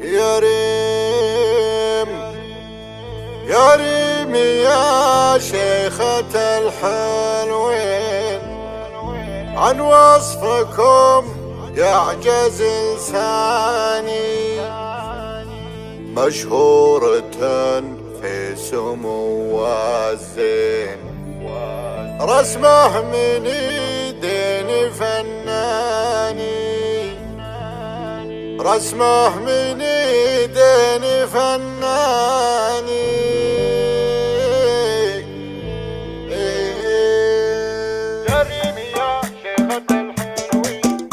يا ريم يا ريم يا شيخة الحلوين، عن وصفكم يعجز لساني. مشهورة في سمو الزين، رسمه من ايدين فناني، رسمه من ايدين فناني. يا ريم يا شيخة الحلوين.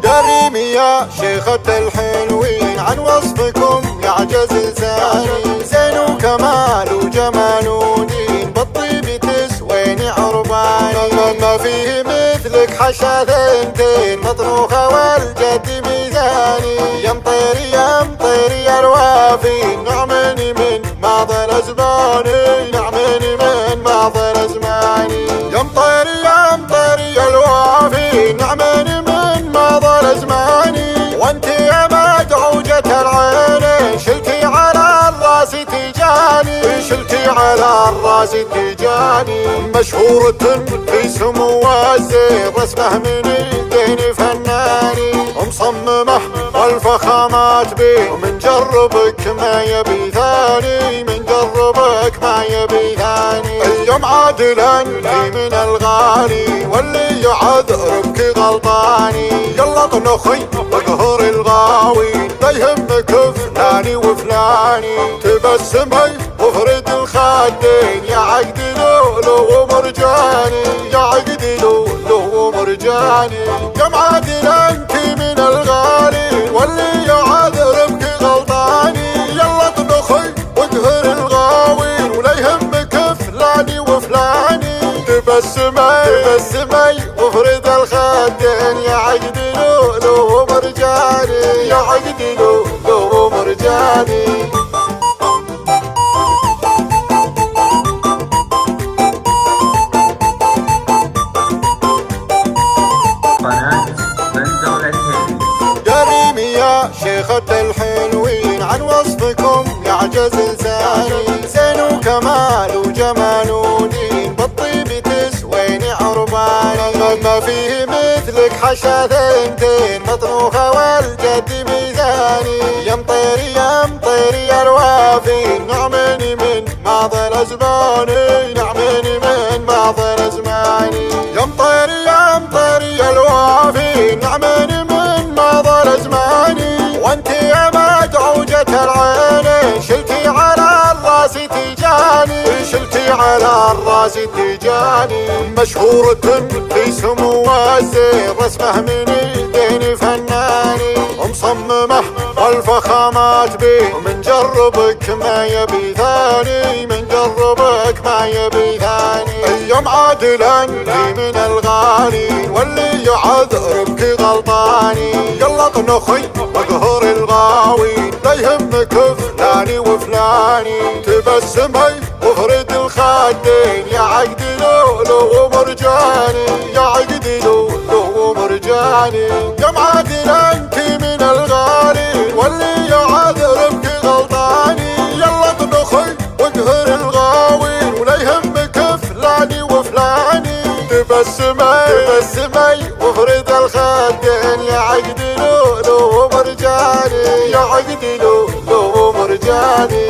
يا ريم يا شيخة الحلوين، عن وصفكم يعجز لساني. زين وكمال وجمال ودين، بالطيب تسويني عرباني. ما فيه مثلك حشا ثنتين، مطروخة والجد ميزاني. يا مطيري يا مطيري يا الوافي، نعمني من معضل زماني، نعمني من معضل زماني. يا مطيري يا مطيري يا الوافي، نعمني من معضل زماني. وانت يا مدعوجة العين، شلتي على الراس تجاني، شلتي على الراس تجاني. مشهورة في سمو الزين، رسمه من ايدين فناني. مصممة والفخامات بيه، ومن جربك ما يبي ثاني، من جربك ما يبي ثاني. اليوم عادل انت من الغالي، واللي يعذرك غلطاني. يلا طنخي واقهر الغاوي، لا يهمك فلاني وفلاني. تبسمي وفرد الخدين، يا عقد لؤلؤ ومرجاني، يا عقد لؤلؤ ومرجاني. يا معادل انت من الغالي، واللي يعذرك غلطاني. يلا طنخي واقهر الغاوي، ولا يهمك فلاني وفلاني. تبسمي تبسمي وفرد الخدين، يا عقد لؤلؤ ومرجاني، يا عقد لؤلؤ ومرجاني. يا ريم يا شيخة الحلوين، عن وصفكم يعجز لساني. زين وكمال وجمال ودين، بالطيب تسويني عرباني. ما فيه مثلك حشا ثنتين، مطروخة والجد ميزاني. يا مطيري يا مطيري يا الوافي، نعمني من معضل زماني، نعمني من معضل زماني. يا مطيري يا مطيري يا الوافي، نعمني من معضل زماني. وانت يا مدعوجة العين، شلتي على الراس تجاني، شلتي على الراس تجاني. مشهورة في سمو الزين، رسمه من ايدين فناني. مصممة والفخامات بيه، ومن جربك ما يبي ثاني، من جربك ما يبي ثاني. اليوم عادل انت من الغالي، واللي يعذرك غلطاني. يلا طنخي واقهر الغاوي، لا يهمك فلاني وفلاني. تبسمي وفرد الخدين، يا عقد لؤلؤ ومرجاني، يا عقد لؤلؤ ومرجاني. يا معادل انت من الغالي، واللي يعذرك غلطاني. يلا طنخي واقهر الغاوي، ولا يهمك فلاني وفلاني. تبسمي تبسمي وفرد الخدين، يا عقد لؤلؤ ومرجاني، يا عقد لؤلؤ ومرجاني.